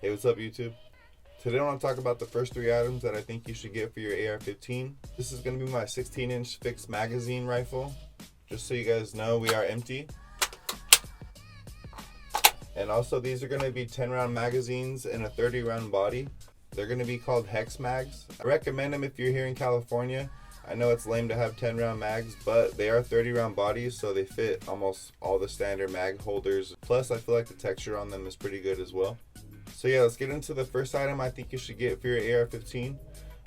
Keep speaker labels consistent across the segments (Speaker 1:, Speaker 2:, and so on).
Speaker 1: Hey, what's up YouTube? Today I want to talk about the first 3 items that I think you should get for your AR-15. This is going to be my 16-inch fixed magazine rifle. Just so you guys know, we are empty. And also these are going to be 10-round magazines in a 30-round body. They're going to be called HexMags. I recommend them if you're here in California. I know it's lame to have 10-round mags, but they are 30-round bodies, so they fit almost all the standard mag holders. Plus, I feel like the texture on them is pretty good as well. So yeah, let's get into the first item I think you should get for your AR-15.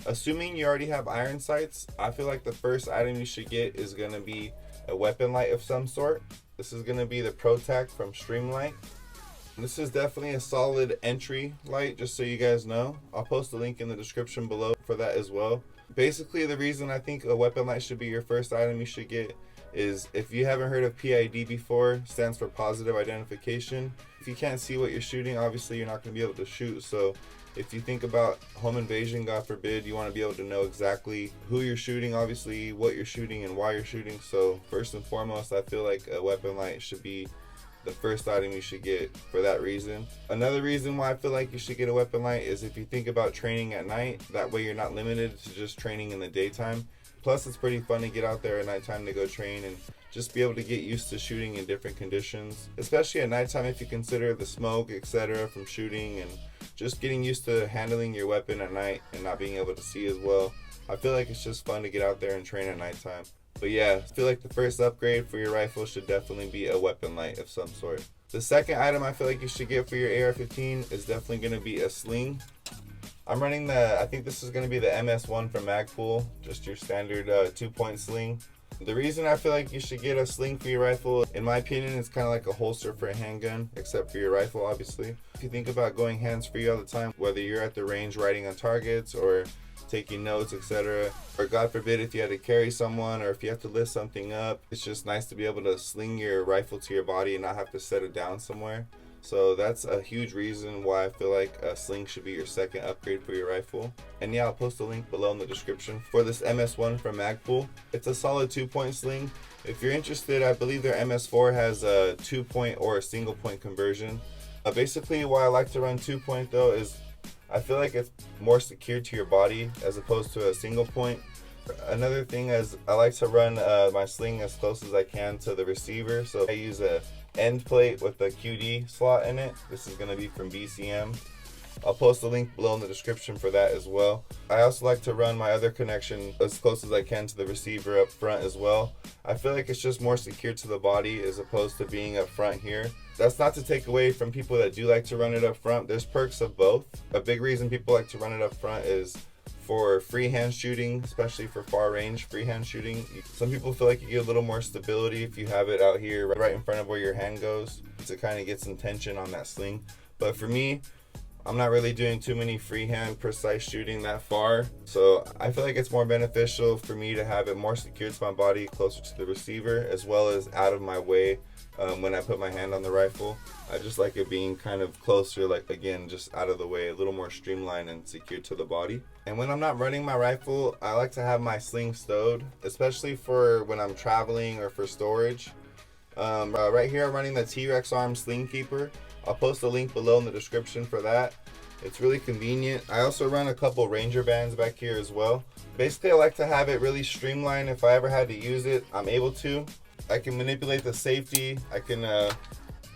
Speaker 1: Assuming you already have iron sights, I feel like the first item you should get is going to be a weapon light of some sort. This is going to be the Pro Tac from StreamLight. This is definitely a solid entry light, just so you guys know. I'll post a link in the description below for that as well. Basically, the reason I think a weapon light should be your first item you should get is, if you haven't heard of PID before, stands for positive identification. If you can't see what you're shooting, obviously you're not going to be able to shoot. So if you think about home invasion, God forbid, you want to be able to know exactly who you're shooting, obviously what you're shooting and why you're shooting. So first and foremost, I feel like a weapon light should be the first item you should get for that reason. Another reason why I feel like you should get a weapon light is if you think about training at night. That way you're not limited to just training in the daytime. Plus, it's pretty fun to get out there at nighttime to go train and just be able to get used to shooting in different conditions, especially at nighttime if you consider the smoke, etc. from shooting, and just getting used to handling your weapon at night and not being able to see as well. I feel like it's just fun to get out there and train at nighttime. But yeah, I feel like the first upgrade for your rifle should definitely be a weapon light of some sort. The second item I feel like you should get for your AR-15 is definitely going to be a sling. I'm running I think this is going to be the MS1 from MagPul, just your standard 2-point sling. The reason I feel like you should get a sling for your rifle, in my opinion, it's kind of like a holster for a handgun, except for your rifle, obviously. If you think about going hands-free all the time, whether you're at the range riding on targets or taking notes, etc., or God forbid if you had to carry someone or if you have to lift something up, it's just nice to be able to sling your rifle to your body and not have to set it down somewhere. So that's a huge reason why I feel like a sling should be your second upgrade for your rifle. And yeah, I'll post a link below in the description for this MS1 from MagPul. It's a solid 2-point sling. If you're interested, I believe their MS4 has a 2-point or a single point conversion. Basically, why I like to run 2-point though is I feel like it's more secure to your body as opposed to a single point. Another thing is I like to run my sling as close as I can to the receiver. So I use a end plate with a QD slot in it. This is going to be from BCM. I'll post a link below in the description for that as well. I also like to run my other connection as close as I can to the receiver up front as well. I feel like it's just more secure to the body as opposed to being up front here. That's not to take away from people that do like to run it up front. There's perks of both. A big reason people like to run it up front is for freehand shooting, especially for far range freehand shooting. Some people feel like you get a little more stability if you have it out here right in front of where your hand goes to kind of get some tension on that sling. But for me, I'm not really doing too many freehand precise shooting that far, so I feel like it's more beneficial for me to have it more secured to my body, closer to the receiver, as well as out of my way when I put my hand on the rifle. I just like it being kind of closer, like again, just out of the way, a little more streamlined and secured to the body. And when I'm not running my rifle, I like to have my sling stowed, especially for when I'm traveling or for storage. Right here I'm running the Rex Arms Sling Keeper. I'll post a link below in the description for that. It's really convenient. I also run a couple Ranger bands back here as well. Basically, I like to have it really streamlined. If I ever had to use it, I'm able to. I can manipulate the safety. I can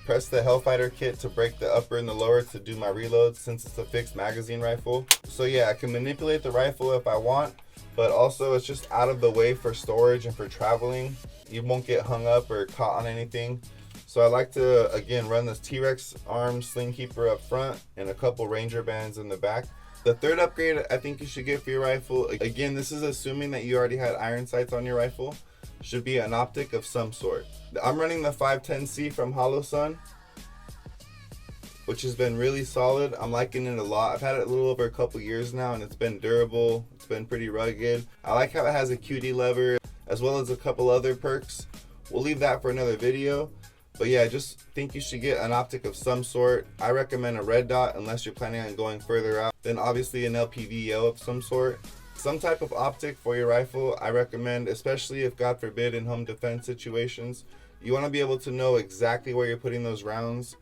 Speaker 1: press the Hellfighter kit to break the upper and the lower to do my reloads since it's a fixed magazine rifle. So yeah, I can manipulate the rifle if I want, but also it's just out of the way for storage and for traveling. You won't get hung up or caught on anything. So I like to, again, run this Rex Arms Sling Keeper up front and a couple Ranger bands in the back. The third upgrade I think you should get for your rifle, again, this is assuming that you already had iron sights on your rifle, should be an optic of some sort. I'm running the 510C from Holosun, which has been really solid. I'm liking it a lot. I've had it a little over a couple years now and it's been durable. It's been pretty rugged. I like how it has a QD lever as well as a couple other perks. We'll leave that for another video. But yeah, I just think you should get an optic of some sort. I recommend a red dot unless you're planning on going further out. Then obviously an LPVO of some sort. Some type of optic for your rifle I recommend, especially if God forbid in home defense situations. You want to be able to know exactly where you're putting those rounds.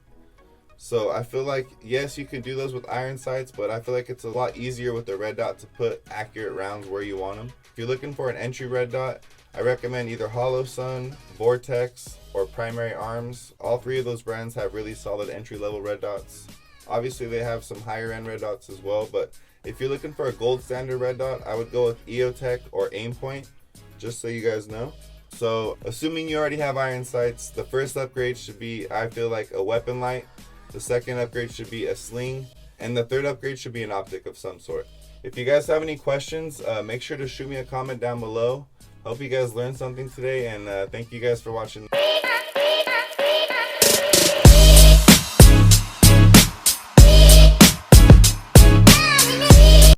Speaker 1: So I feel like, yes, you can do those with iron sights, but I feel like it's a lot easier with the red dot to put accurate rounds where you want them. If you're looking for an entry red dot, I recommend either Holosun, Vortex, or Primary Arms. All three of those brands have really solid entry-level red dots. Obviously, they have some higher-end red dots as well, but if you're looking for a gold standard red dot, I would go with EOTech or Aimpoint, just so you guys know. So, assuming you already have iron sights, the first upgrade should be, I feel like, a weapon light. The second upgrade should be a sling, and the third upgrade should be an optic of some sort. If you guys have any questions, make sure to shoot me a comment down below. Hope you guys learned something today, and thank you guys for watching.